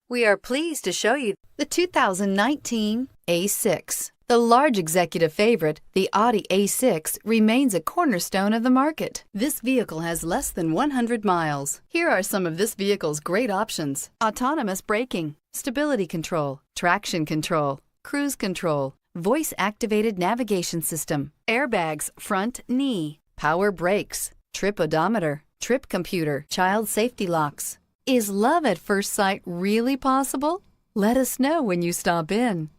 We are pleased to show you the 2019 A6. The large executive favorite, the Audi A6, remains a cornerstone of the market. This vehicle has less than 100 miles. Here are some of this vehicle's great options: autonomous braking, stability control, traction control, cruise control, voice-activated navigation system, airbags front knee, power brakes, trip odometer, trip computer, child safety locks. Is love at first sight really possible? Let us know when you stop in.